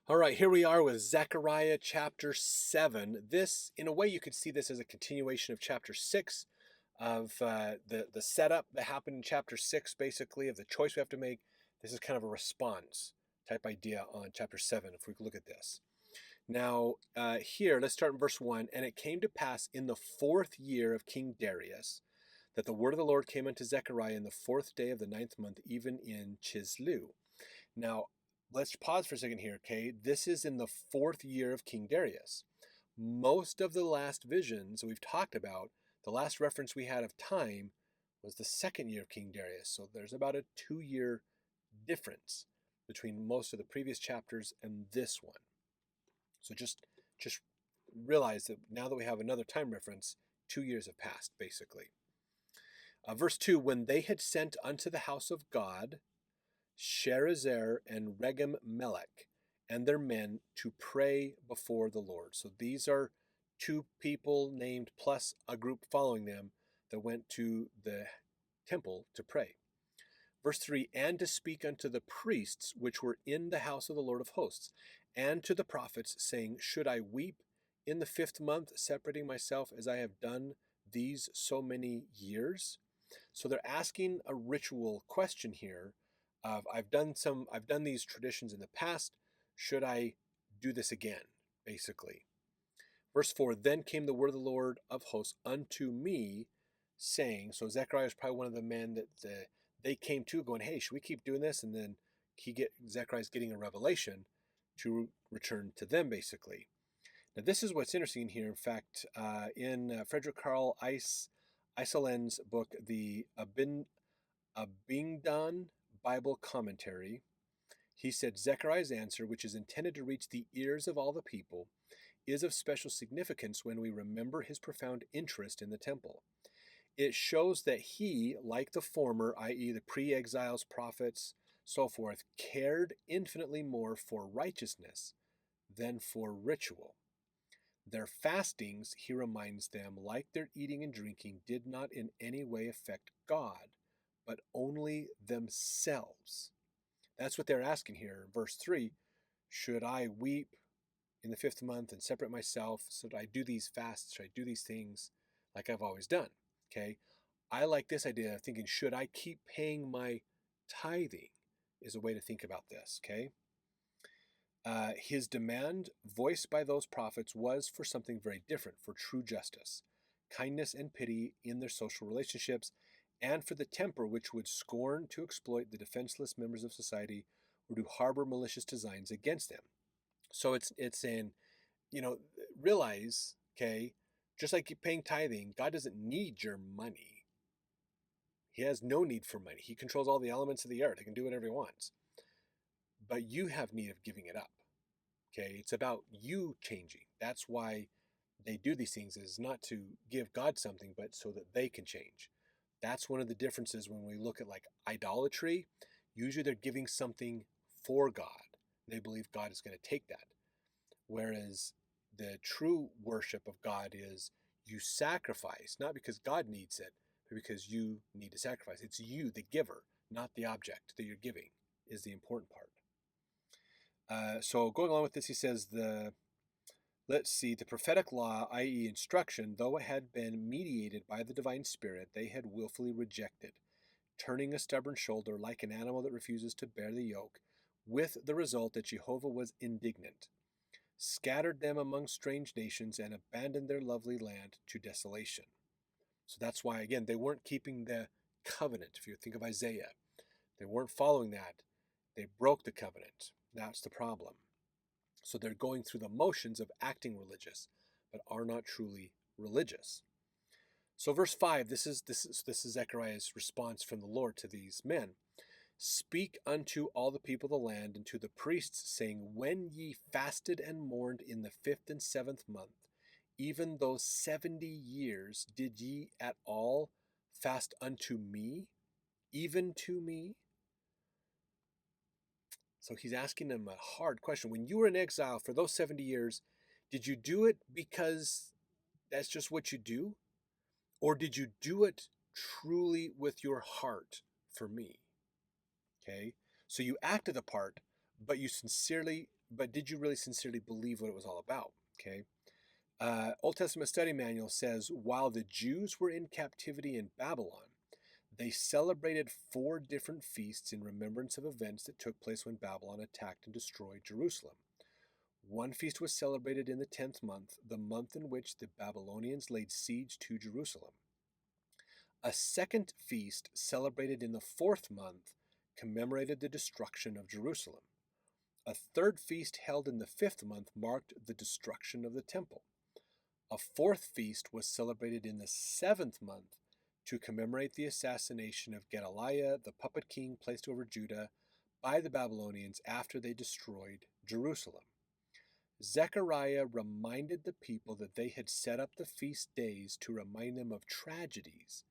All right, here we are with Zechariah chapter 7. This, in a way, you could see this as a continuation of chapter 6, of the setup that happened in chapter 6, basically, of the choice we have to make. This is kind of a response type idea on chapter 7, if we look at this. Now, here, let's start in verse 1. And it came to pass in the 4th year of King Darius that the word of the Lord came unto Zechariah in the 4th day of the 9th month, even in Chislew. Now, let's pause for a second here, okay? This is in the 4th year of King Darius. Most of the last visions we've talked about, the last reference we had of time was the 2nd year of King Darius. So there's about a 2-year difference between most of the previous chapters and this one. So just realize that now that we have another time reference, 2 years have passed, basically. Verse 2, when they had sent unto the house of God Sherezer and Regem-Melech and their men to pray before the Lord. So these are 2 people named plus a group following them that went to the temple to pray. Verse 3, and to speak unto the priests which were in the house of the Lord of hosts, and to the prophets, saying, should I weep in the 5th month, separating myself as I have done these so many years? So they're asking a ritual question here of I've done these traditions in the past. Should I do this again? Basically. Verse 4, then came the word of the Lord of hosts unto me, saying, so Zechariah is probably one of the men that they came to going, hey, should we keep doing this? And then Zechariah's getting a revelation to return to them, basically. Now this is what's interesting here. In fact, in Frederick Carl Eiselen's book, the Abingdon Bible Commentary, he said, Zechariah's answer, which is intended to reach the ears of all the people, is of special significance when we remember his profound interest in the temple. It shows that he, like the former, i.e. the pre-exiles, prophets, so forth, cared infinitely more for righteousness than for ritual. Their fastings, he reminds them, like their eating and drinking, did not in any way affect God, but only themselves. That's what they're asking here. Verse 3, should I weep in the 5th month and separate myself? Should I do these fasts? Should I do these things like I've always done? Okay. I like this idea of thinking, should I keep paying my tithing? Is a way to think about this. Okay. His demand, voiced by those prophets, was for something very different, for true justice, kindness and pity in their social relationships, and for the temper which would scorn to exploit the defenseless members of society or to harbor malicious designs against them. So it's saying, realize, okay, just like you're paying tithing, God doesn't need your money. He has no need for money. He controls all the elements of the earth. He can do whatever he wants. But you have need of giving it up. Okay, it's about you changing. That's why they do these things, is not to give God something, but so that they can change. That's one of the differences when we look at like idolatry. Usually they're giving something for God. They believe God is going to take that. Whereas the true worship of God is you sacrifice, not because God needs it, but because you need to sacrifice. It's you, the giver, not the object that you're giving, is the important part. So going along with this, he says the prophetic law, i.e. instruction, though it had been mediated by the divine spirit, they had willfully rejected, turning a stubborn shoulder like an animal that refuses to bear the yoke, with the result that Jehovah was indignant, scattered them among strange nations, and abandoned their lovely land to desolation. So that's why, again, they weren't keeping the covenant. If you think of Isaiah, they weren't following that. They broke the covenant. That's the problem. So they're going through the motions of acting religious, but are not truly religious. So verse 5, this is Zechariah's response from the Lord to these men. Speak unto all the people of the land and to the priests, saying, when ye fasted and mourned in the 5th and 7th month, even those 70 years, did ye at all fast unto me, even to me? So he's asking them a hard question. When you were in exile for those 70 years, did you do it because that's just what you do? Or did you do it truly with your heart for me? Okay, so you acted the part, but you sincerely but did you really sincerely believe what it was all about? Okay. Old Testament Study Manual says, while the Jews were in captivity in Babylon, they celebrated 4 different feasts in remembrance of events that took place when Babylon attacked and destroyed Jerusalem. One feast was celebrated in the 10th month, the month in which the Babylonians laid siege to Jerusalem. A second feast, celebrated in the 4th month, commemorated the destruction of Jerusalem. A third feast held in the 5th month marked the destruction of the temple. A fourth feast was celebrated in the 7th month to commemorate the assassination of Gedaliah, the puppet king placed over Judah by the Babylonians after they destroyed Jerusalem. Zechariah reminded the people that they had set up the feast days to remind them of tragedies,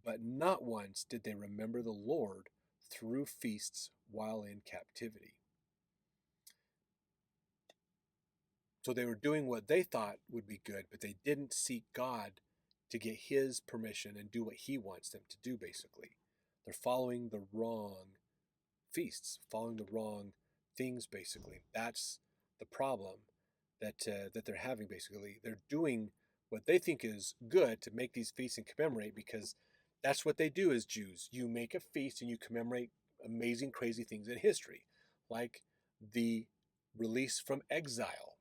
but not once did they remember the Lord through feasts while in captivity. So they were doing what they thought would be good, but they didn't seek God to get his permission and do what he wants them to do, basically. They're following the wrong feasts, following the wrong things, basically. That's the problem that they're having, basically. They're doing what they think is good to make these feasts and commemorate, because that's what they do as Jews. You make a feast and you commemorate amazing, crazy things in history, like the release from exile,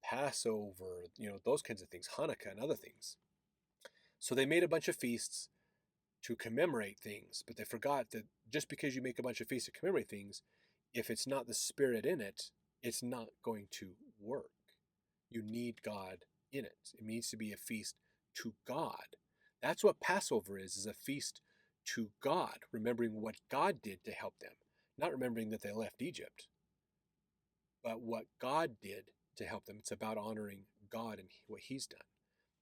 Passover, those kinds of things, Hanukkah and other things. So they made a bunch of feasts to commemorate things, but they forgot that just because you make a bunch of feasts to commemorate things, if it's not the Spirit in it, it's not going to work. You need God in it. It needs to be a feast to God. That's what Passover is a feast to God, remembering what God did to help them, not remembering that they left Egypt, but what God did to help them. It's about honoring God and what he's done.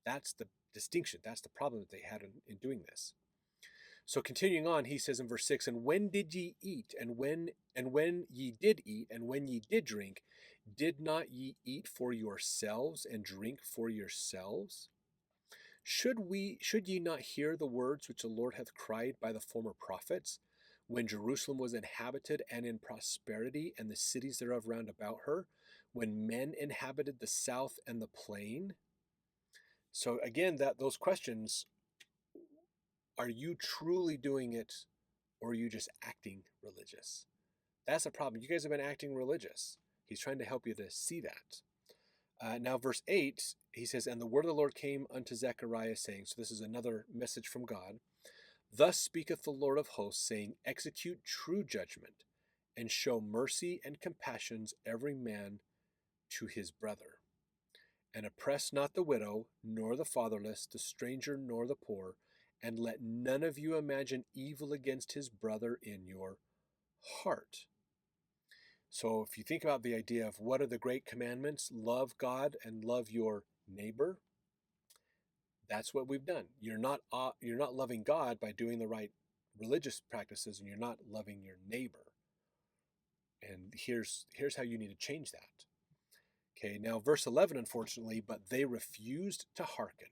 That's the distinction. That's the problem that they had in doing this. So continuing on, he says in verse 6, and when did ye eat, and when ye did eat, and when ye did drink, did not ye eat for yourselves and drink for yourselves? Should ye not hear the words which the Lord hath cried by the former prophets, when Jerusalem was inhabited and in prosperity, and the cities thereof round about her, when men inhabited the south and the plain? So again, those questions, are you truly doing it, or are you just acting religious? That's a problem. You guys have been acting religious. He's trying to help you to see that. Now, verse 8, he says, and the word of the Lord came unto Zechariah, saying, so this is another message from God, thus speaketh the Lord of hosts, saying, execute true judgment, and show mercy and compassions every man to his brother. And oppress not the widow, nor the fatherless, the stranger, nor the poor, and let none of you imagine evil against his brother in your heart. So if you think about the idea of what are the great commandments, love God and love your neighbor, that's what we've done. You're not loving God by doing the right religious practices, and you're not loving your neighbor. And here's how you need to change that. Okay, now verse 11, unfortunately, but they refused to hearken,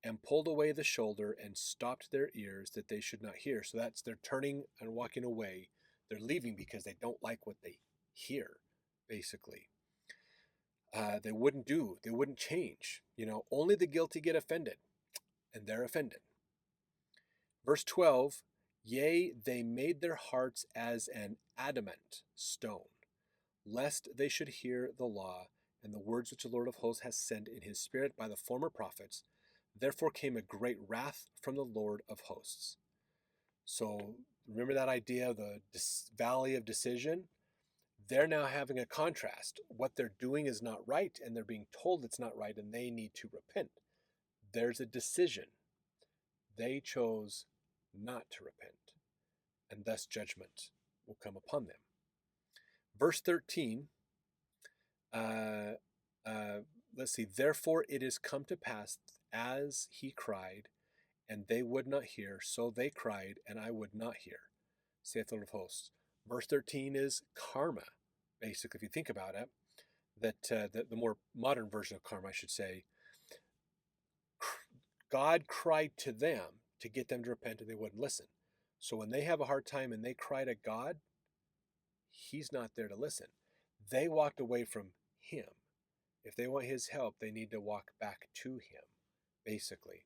and pulled away the shoulder, and stopped their ears, that they should not hear. So they're turning and walking away. They're leaving because they don't like what they hear, basically. They wouldn't change. Only the guilty get offended, and they're offended. Verse 12, yea, they made their hearts as an adamant stone, lest they should hear the law and the words which the Lord of hosts has sent in his spirit by the former prophets. Therefore came a great wrath from the Lord of hosts. So remember that idea of the valley of decision? They're now having a contrast. What they're doing is not right, and they're being told it's not right, and they need to repent. There's a decision. They chose not to repent, and thus judgment will come upon them. Verse 13, let's see. Therefore it is come to pass as he cried, and they would not hear, so they cried, and I would not hear, saith the Lord of hosts. Verse 13 is karma, basically, if you think about it, that the more modern version of karma, I should say. God cried to them to get them to repent, and they wouldn't listen. So when they have a hard time and they cry to God, he's not there to listen. They walked away from him. If they want his help, they need to walk back to him, basically.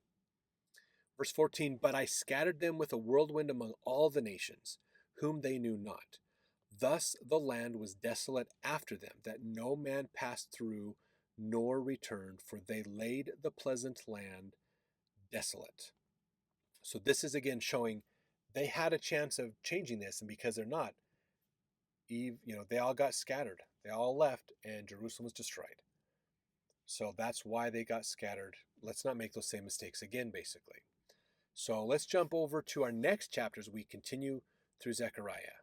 Verse 14, but I scattered them with a whirlwind among all the nations, whom they knew not. Thus the land was desolate after them, that no man passed through nor returned, for they laid the pleasant land desolate. So this is again showing they had a chance of changing this, and because they're not, they all got scattered. They all left, and Jerusalem was destroyed. So that's why they got scattered. Let's not make those same mistakes again, basically. So let's jump over to our next chapters. We continue through Zechariah.